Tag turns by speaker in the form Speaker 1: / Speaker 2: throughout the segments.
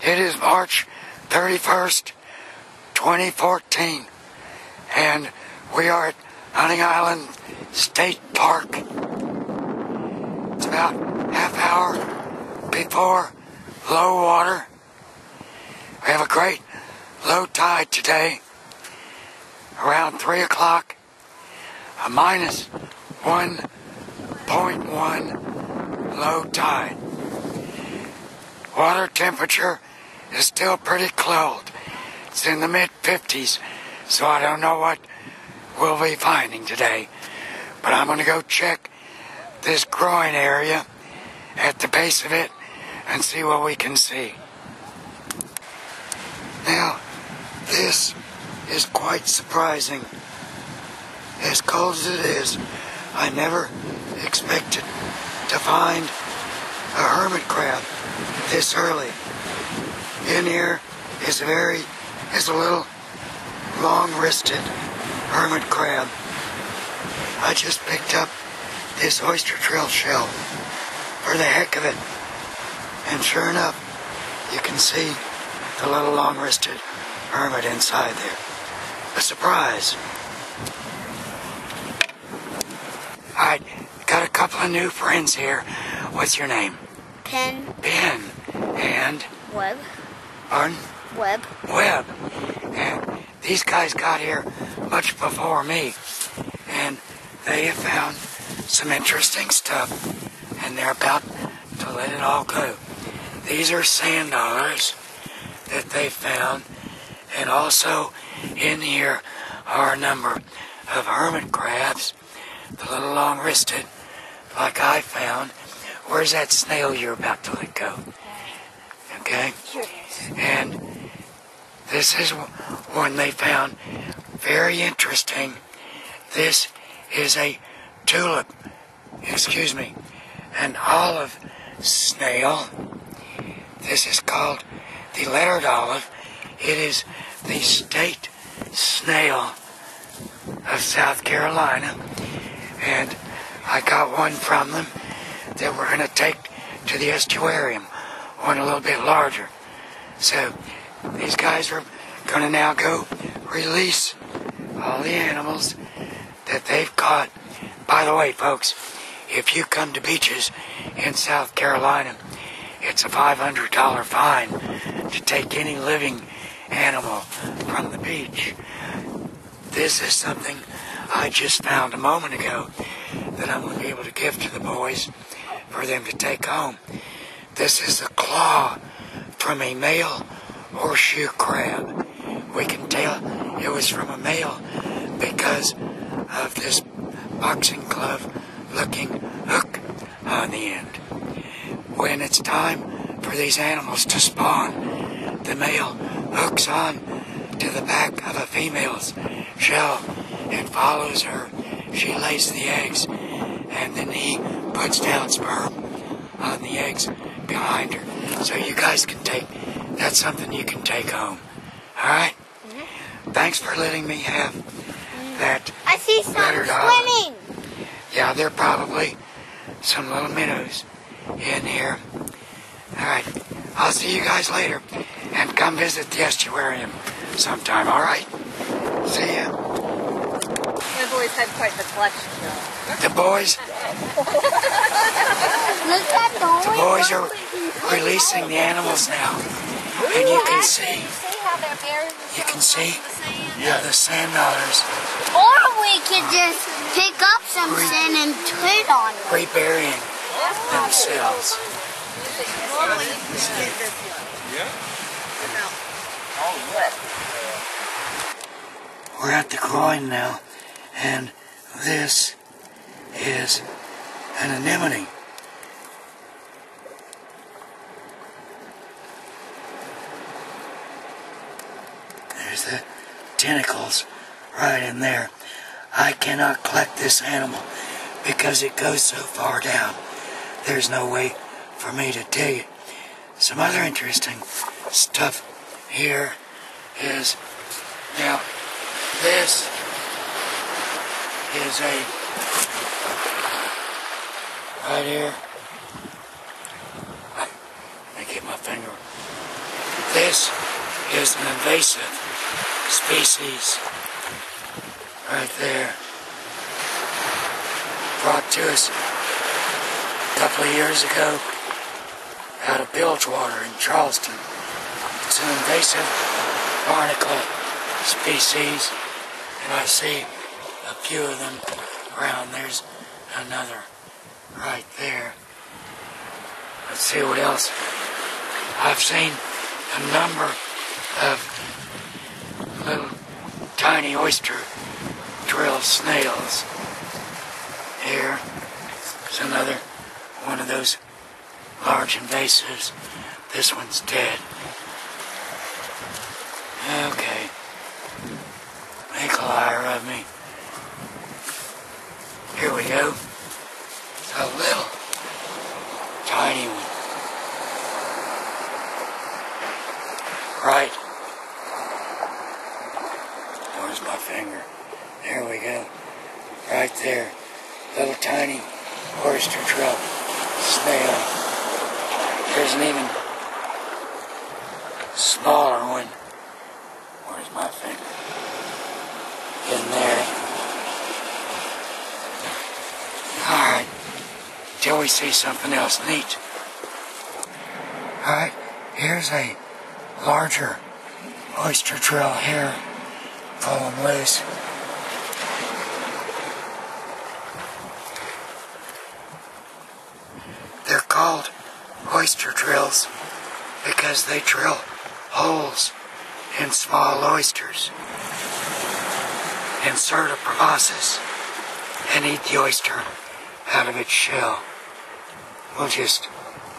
Speaker 1: It is March 31st, 2014, and we are at Hunting Island State Park. It's about half hour before low water. We have a great low tide today, around 3 o'clock, a minus 1.1 low tide. Water temperature is still pretty cold. It's in the mid-50s, so I don't know what we'll be finding today. But I'm going to go check this groin area at the base of it and see what we can see. Now, this is quite surprising. As cold as it is, I never expected to find a hermit crab this early. In here is a little long-wristed hermit crab. I just picked up this oyster trail shell for the heck of it, and sure enough, you can see the little long-wristed hermit inside there. A surprise. Alright, got a couple of new friends here. What's your name?
Speaker 2: Pen.
Speaker 1: Ben. And?
Speaker 2: Webb.
Speaker 1: Pardon?
Speaker 2: Webb.
Speaker 1: Webb. And these guys got here much before me, and they have found some interesting stuff, and they're about to let it all go. These are sand dollars that they found, and also in here are a number of hermit crabs, the little long-wristed, like I found. Where's that snail you're about to let go? Okay? And this is one they found very interesting. This is an olive snail. This is called the lettered olive. It is the state snail of South Carolina. And I got one from them that we're going to take to the estuarium, one a little bit larger. So these guys are going to now go release all the animals that they've caught. By the way, folks, if you come to beaches in South Carolina, it's a $500 fine to take any living animal from the beach. This is something I just found a moment ago that I'm going to be able to give to the boys for them to take home. This is a claw from a male horseshoe crab. We can tell it was from a male because of this boxing glove looking hook on the end. When it's time for these animals to spawn, the male hooks on to the back of a female's shell and follows her. She lays the eggs, and then he puts down sperm on the eggs behind her. So you guys can that's something you can take home. Alright? Mm-hmm. Thanks for letting me have that.
Speaker 2: I see some swimming.
Speaker 1: Yeah, there are probably some little minnows in here. Alright, I'll see you guys later, and come visit the estuarium sometime, alright? See ya.
Speaker 3: The boys had quite the collection, though.
Speaker 1: The boys are releasing the animals now, and you can see the sand dollars.
Speaker 2: Or we could just pick up some sand and put on it.
Speaker 1: Reburying themselves. We're at the groin now, and this is an anemone. There's the tentacles right in there. I cannot collect this animal because it goes so far down. There's no way for me to dig it. Some other interesting stuff here is, now this is right here. Let me get my finger. this is an invasive species right there. Brought to us a couple of years ago out of Bilgewater in Charleston. It's an invasive barnacle species, and I see a few of them around. There's another right there. Let's see what else. I've seen a number of little tiny oyster drill snails. Here is another one of those large invasives. This one's dead. Okay. Make a liar of me. Here we go. A little tiny one. Right. Where's my finger? There we go. Right there. Little tiny oyster drill snail. There's an even smaller one. Where's my finger? In there. Alright. Till we see something else neat. Alright. Here's a larger oyster drill here. Pull them loose. They're called oyster drills because they drill holes in small oysters, insert a proboscis, and eat the oyster out of its shell. We'll just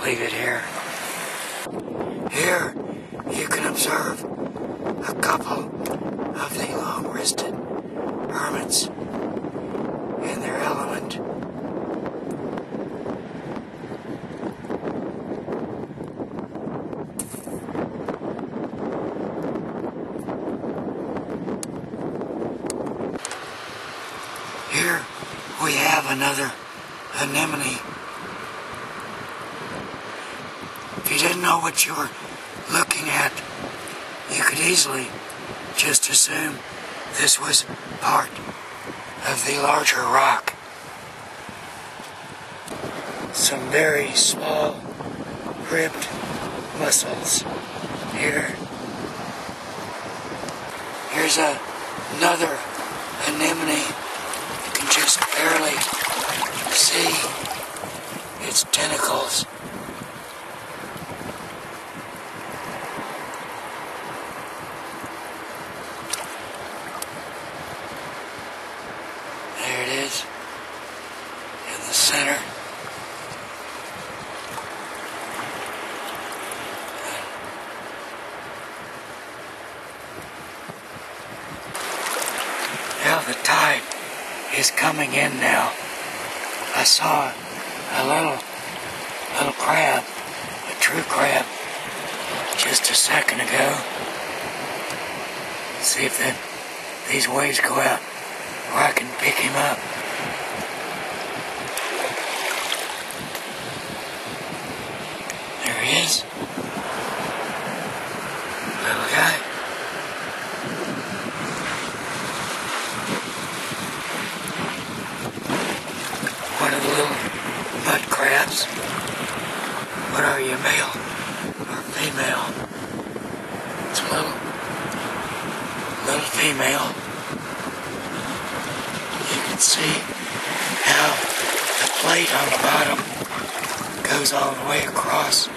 Speaker 1: leave it here. Here you can observe a couple of the long-wristed hermits in their element. Here we have another anemone. If you didn't know what you were looking at, you could easily just assume this was part of the larger rock. Some very small ribbed mussels here. Here's another anemone. You can just barely see its tentacles. There it is in the center. Now the tide is coming in now. I saw a little crab, a true crab, just a second ago. See if these waves go out where I can pick him up. There he is. Little guy. One of the little mud crabs. What are you, male or female? It's a little female. You can see how the plate on the bottom goes all the way across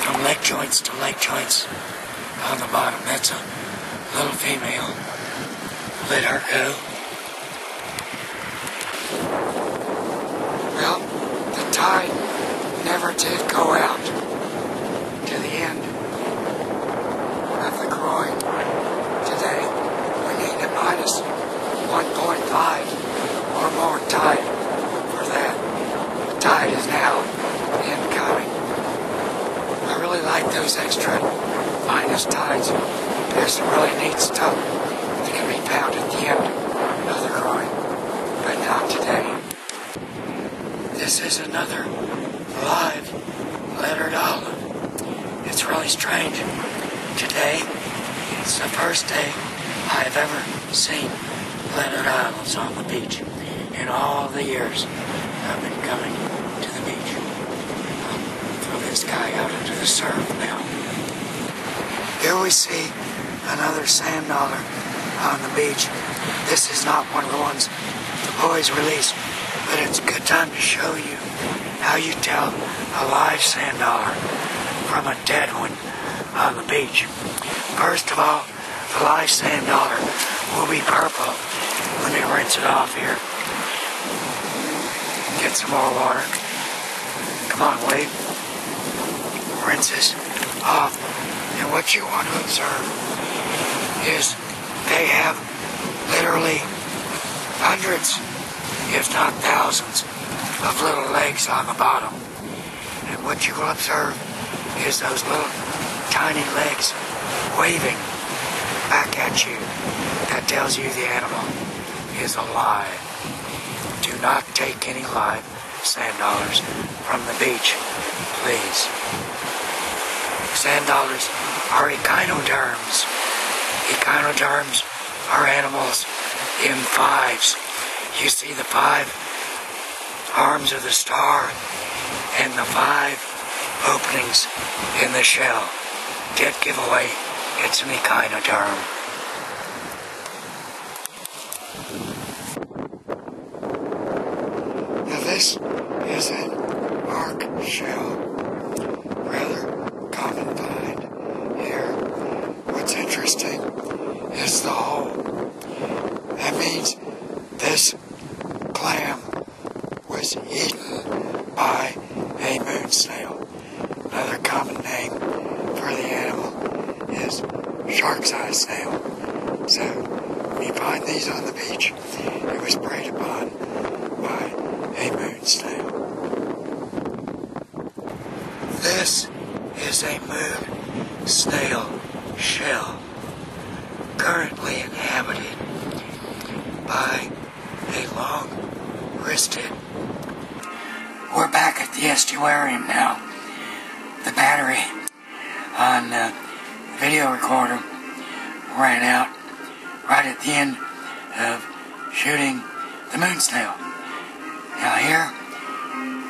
Speaker 1: from leg joints to leg joints on the bottom. That's a little female. Let her go. Well, the tide never did go out to the end of the groin today. We need a minus 1.5 or more tide for that. The tide is now incoming. I really like those extra minus tides. There's some really neat stuff that can be found at the end of the groin, but not today. This is another live lettered olive. It's really strange. Today, it's the first day I've ever seen lettered islands on the beach in all the years I've been coming to the beach. I'll throw this guy out into the surf now. Here we see another sand dollar on the beach. This is not one of the ones the boys released, but it's a good time to show you how you tell a live sand dollar from a dead one on the beach. First of all, the live sand dollar will be purple. Let me rinse it off here. Get some more water. Come on, Wade. Rinse this off. And what you want to observe is they have literally hundreds, if not thousands, of little legs on the bottom. And what you will observe is those little tiny legs waving back at you. That tells you the animal is alive. Do not take any live sand dollars from the beach, please. Sand dollars are echinoderms. Echinoderms are animals in fives. You see the 5 arms of the star and the 5 openings in the shell. Dead giveaway, it's an echinoderm. Now this is an arc shell. Rather common find here. What's interesting is the hole. That means this clam was eaten by a moon snail. Another common name for the animal is shark's eye snail. So when you find these on the beach, it was preyed upon by a moon snail. This is a moon snail shell, currently inhabited by a long-wristed. We're back at the estuarium now. The battery on the video recorder ran out right at the end of shooting the moon snail. Now here,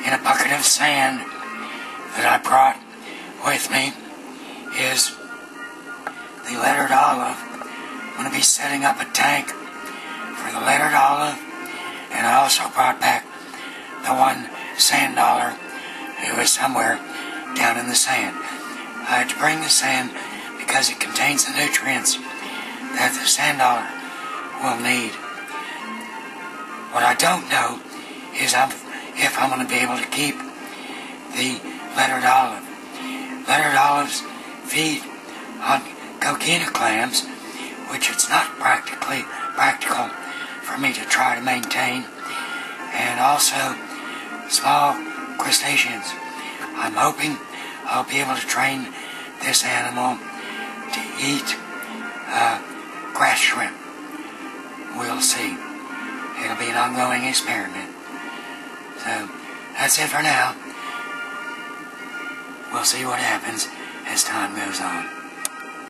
Speaker 1: in a bucket of sand that I brought with me, is the lettered olive. I'm going to be setting up a tank for the lettered olive, and I also brought back the one sand dollar who is somewhere down in the sand. I had to bring the sand because it contains the nutrients that the sand dollar will need. What I don't know is if I'm going to be able to keep the lettered olive. Lettered olives feed on coquina clams, which it's not practical for me to try to maintain, and also small crustaceans. I'm hoping I'll be able to train this animal to eat grass shrimp. We'll see. It'll be an ongoing experiment. So that's it for now. We'll see what happens as time goes on.